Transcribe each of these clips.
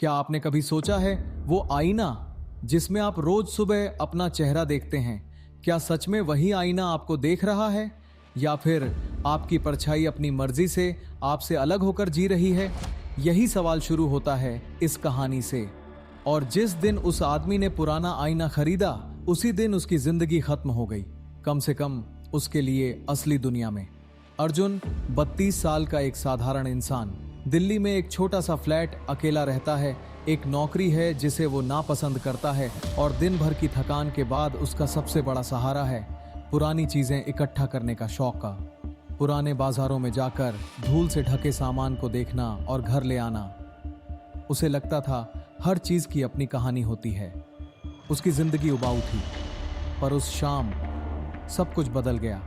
क्या आपने कभी सोचा है वो आईना जिसमें आप रोज सुबह अपना चेहरा देखते हैं, क्या सच में वही आईना आपको देख रहा है, या फिर आपकी परछाई अपनी मर्जी से आपसे अलग होकर जी रही है? यही सवाल शुरू होता है इस कहानी से। और जिस दिन उस आदमी ने पुराना आईना खरीदा, उसी दिन उसकी जिंदगी खत्म हो गई, कम से कम उसके लिए असली दुनिया में। अर्जुन 32 साल का एक साधारण इंसान दिल्ली में एक छोटा सा फ्लैट अकेला रहता है। एक नौकरी है जिसे वो नापसंद करता है और दिन भर की थकान के बाद उसका सबसे बड़ा सहारा है पुरानी चीजें इकट्ठा करने का शौक का। पुराने बाजारों में जाकर धूल से ढके सामान को देखना और घर ले आना। उसे लगता था हर चीज की अपनी कहानी होती है। उसकी जिंदगी उबाऊ थी, पर उस शाम सब कुछ बदल गया।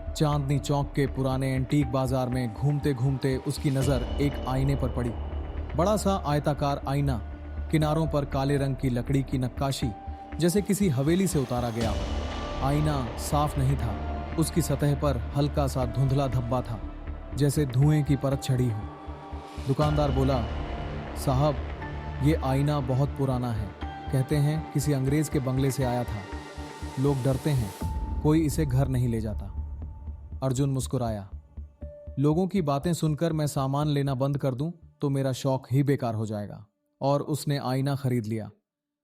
चांदनी चौक के पुराने एंटीक बाजार में घूमते घूमते उसकी नजर एक आईने पर पड़ी। बड़ा सा आयताकार आईना, किनारों पर काले रंग की लकड़ी की नक्काशी, जैसे किसी हवेली से उतारा गया हो। आईना साफ नहीं था, उसकी सतह पर हल्का सा धुंधला धब्बा था, जैसे धुएं की परत चढ़ी हो। दुकानदार बोला, साहब, ये आईना बहुत पुराना है, कहते हैं किसी अंग्रेज के बंगले से आया था। लोग डरते हैं, कोई इसे घर नहीं ले जाता। अर्जुन मुस्कुराया। लोगों की बातें सुनकर मैं सामान लेना बंद कर दूं तो मेरा शौक ही बेकार हो जाएगा। और उसने आईना खरीद लिया।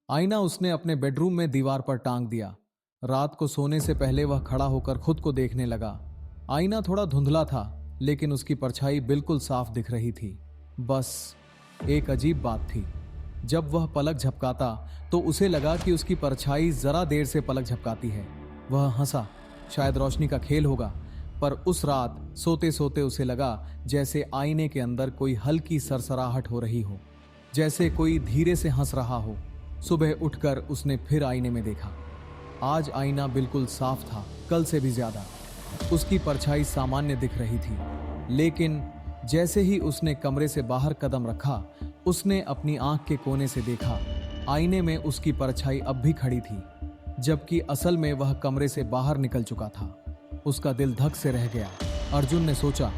आईना उसने अपने बेडरूम में दीवार पर टांग दिया। रात को सोने से पहले वह खड़ा होकर खुद को देखने लगा। आईना थोड़ा धुंधला था, लेकिन उसकी परछाई बिल्कुल साफ दिख रही थी। बस एक अजीब बात थी, जब वह पलक झपकाता तो उसे लगा कि उसकी परछाई जरा देर से पलक झपकाती है। वह हंसा, शायद रोशनी का खेल होगा। पर उस रात सोते सोते उसे लगा जैसे आईने के अंदर कोई हल्की सरसराहट हो रही हो, जैसे कोई धीरे से हंस रहा हो। सुबह उठकर उसने फिर आईने में देखा। आज आईना बिल्कुल साफ था, कल से भी ज्यादा। उसकी परछाई सामान्य दिख रही थी, लेकिन जैसे ही उसने कमरे से बाहर कदम रखा, उसने अपनी आंख के कोने से देखा। आईने में उसकी परछाई अब भी खड़ी थी, जबकि असल में वह कमरे से बाहर निकल चुका था। उसका दिल धक से रह गया। अर्जुन ने सोचा,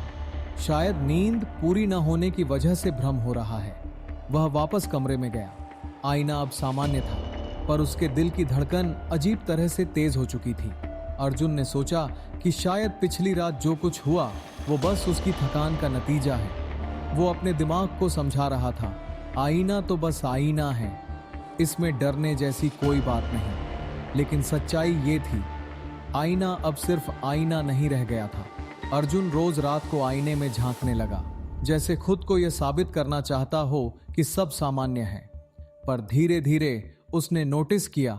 शायद नींद पूरी न होने की वजह से भ्रम हो रहा है। वह वापस कमरे में गया। आईना अब सामान्य था, पर उसके दिल की धड़कन अजीब तरह से तेज हो चुकी थी। अर्जुन ने सोचा कि शायद पिछली रात जो कुछ हुआ वो बस उसकी थकान का नतीजा है। वो अपने दिमाग को समझा रहा था, आईना तो बस आईना है, इसमें डरने जैसी कोई बात नहीं। लेकिन सच्चाई ये थी, आईना अब सिर्फ आईना नहीं रह गया था। अर्जुन रोज रात को आईने में झांकने लगा, जैसे खुद को यह साबित करना चाहता हो कि सब सामान्य है। पर धीरे धीरे उसने नोटिस किया,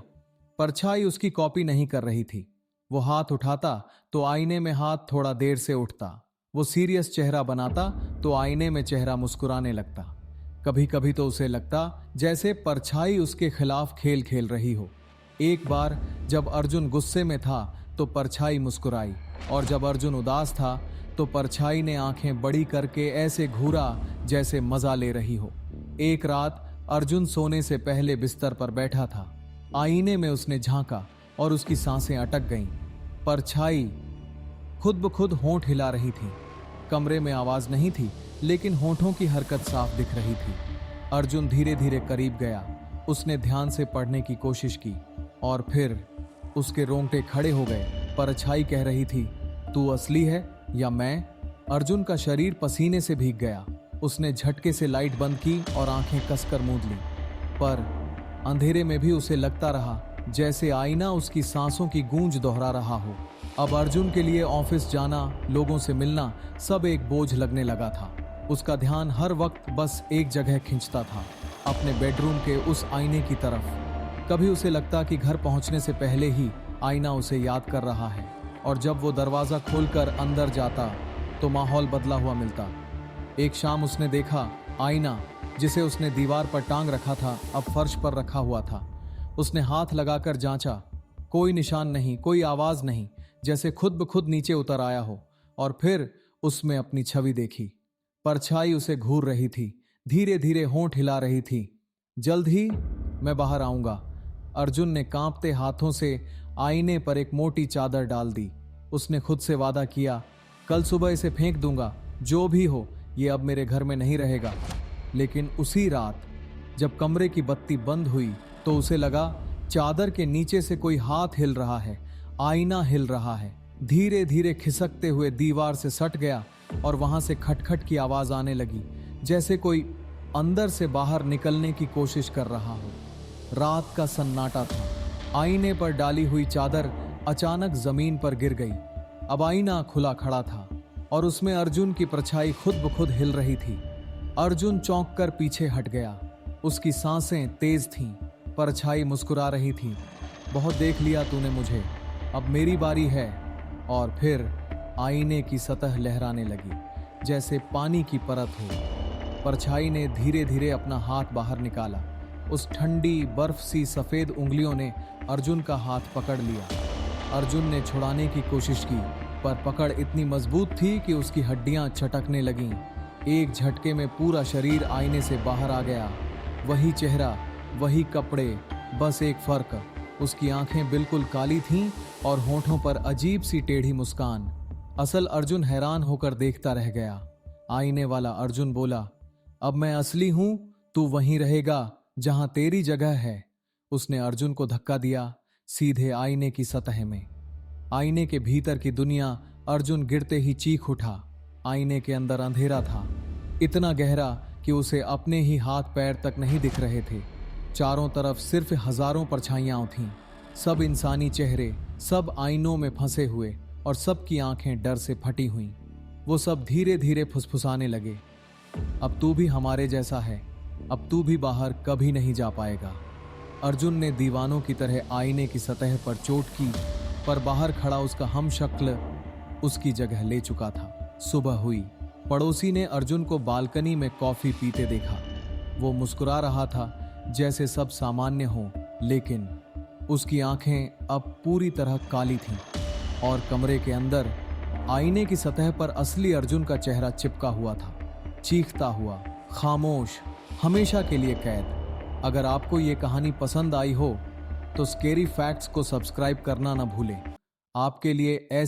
परछाई उसकी कॉपी नहीं कर रही थी। वो हाथ उठाता तो आईने में हाथ थोड़ा देर से उठता। वो सीरियस चेहरा बनाता तो आईने में चेहरा मुस्कुराने लगता। कभी कभी तो उसे लगता जैसे परछाई उसके खिलाफ खेल खेल रही हो। एक बार जब अर्जुन गुस्से में था तो परछाई मुस्कुराई, और जब अर्जुन उदास था तो परछाई ने आंखें बड़ी करके ऐसे घूरा जैसे मजा ले रही हो। एक रात अर्जुन सोने से पहले बिस्तर पर बैठा था। आईने में उसने झांका और उसकी सांसें अटक गईं। परछाई खुद ब खुद होंठ हिला रही थी। कमरे में आवाज नहीं थी, लेकिन होंठों की हरकत साफ दिख रही थी। अर्जुन धीरे धीरे करीब गया। उसने ध्यान से पढ़ने की कोशिश की, और फिर उसके रोंगटे खड़े हो गए। परछाई कह रही थी, तू असली है या मैं? अर्जुन का शरीर पसीने से भीग गया। उसने झटके से लाइट बंद की और आंखें कसकर मूंद ली। पर अंधेरे में भी उसे लगता रहा जैसे आईना उसकी सांसों की गूंज दोहरा रहा हो। अब अर्जुन के लिए ऑफिस जाना, लोगों से मिलना, सब एक बोझ लगने लगा था। उसका ध्यान हर वक्त बस एक जगह खिंचता था, अपने बेडरूम के उस आईने की तरफ। कभी उसे लगता कि घर पहुंचने से पहले ही आईना उसे याद कर रहा है, और जब वो दरवाजा खोलकर अंदर जाता तो माहौल बदला हुआ मिलता। एक शाम उसने देखा, आईना जिसे उसने दीवार पर टांग रखा था अब फर्श पर रखा हुआ था। उसने हाथ लगाकर जांचा, कोई निशान नहीं, कोई आवाज नहीं, जैसे खुद ब खुद नीचे उतर आया हो। और फिर उसमें अपनी छवि देखी। परछाई उसे घूर रही थी, धीरे धीरे होंठ हिला रही थी। जल्द ही मैं बाहर आऊंगा। अर्जुन ने कांपते हाथों से आईने पर एक मोटी चादर डाल दी। उसने खुद से वादा किया, कल सुबह इसे फेंक दूंगा, जो भी हो, ये अब मेरे घर में नहीं रहेगा। लेकिन उसी रात जब कमरे की बत्ती बंद हुई तो उसे लगा चादर के नीचे से कोई हाथ हिल रहा है, आईना हिल रहा है। धीरे धीरे खिसकते हुए दीवार से सट गया और वहां से खटखट की आवाज आने लगी, जैसे कोई अंदर से बाहर निकलने की कोशिश कर रहा हो। रात का सन्नाटा था। आईने पर डाली हुई चादर अचानक जमीन पर गिर गई। अब आईना खुला खड़ा था और उसमें अर्जुन की परछाई खुद ब खुद हिल रही थी। अर्जुन चौंक कर पीछे हट गया। उसकी सांसें तेज थीं, परछाई मुस्कुरा रही थी। बहुत देख लिया तूने मुझे, अब मेरी बारी है। और फिर आईने की सतह लहराने लगी, जैसे पानी की परत हो। परछाई ने धीरे धीरे अपना हाथ बाहर निकाला। उस ठंडी बर्फ सी सफेद उंगलियों ने अर्जुन का हाथ पकड़ लिया। अर्जुन ने छुड़ाने की कोशिश की, पर पकड़ इतनी मजबूत थी कि उसकी हड्डियां चटकने लगीं। एक झटके में पूरा शरीर आईने से बाहर आ गया। वही चेहरा, वही कपड़े, बस एक फर्क, उसकी आंखें बिल्कुल काली थीं और होठों पर अजीब सी टेढ़ी मुस्कान। असल अर्जुन हैरान होकर देखता रह गया। आईने वाला अर्जुन बोला, अब मैं असली हूं, तू वहीं रहेगा जहां तेरी जगह है। उसने अर्जुन को धक्का दिया, सीधे आईने की सतह में। आईने के भीतर की दुनिया अर्जुन गिरते ही चीख उठा। आईने के अंदर अंधेरा था, इतना गहरा कि उसे अपने ही हाथ पैर तक नहीं दिख रहे थे। चारों तरफ सिर्फ हजारों परछाइयां थीं, सब इंसानी चेहरे, सब आईनों में फंसे हुए, और सबकी आंखें डर से फटी हुईं। वो सब धीरे धीरे फुसफुसाने लगे, अब तू भी हमारे जैसा है, अब तू भी बाहर कभी नहीं जा पाएगा। अर्जुन ने दीवानों की तरह आईने की सतह पर चोट की, पर बाहर खड़ा उसका हमशक्ल उसकी जगह ले चुका था। सुबह हुई। पड़ोसी ने अर्जुन को बालकनी में कॉफी पीते देखा। वो मुस्कुरा रहा था जैसे सब सामान्य हो, लेकिन उसकी आंखें अब पूरी तरह काली थीं और कमरे के अंदर आईने की सतह पर असली अर्जुन का चेहरा चिपका हुआ था, चीखता हुआ, खामोश, हमेशा के लिए कैद। अगर आपको ये कहानी पसंद आई हो तो स्केरी फैक्ट्स को सब्सक्राइब करना ना भूलें। आपके लिए ऐसी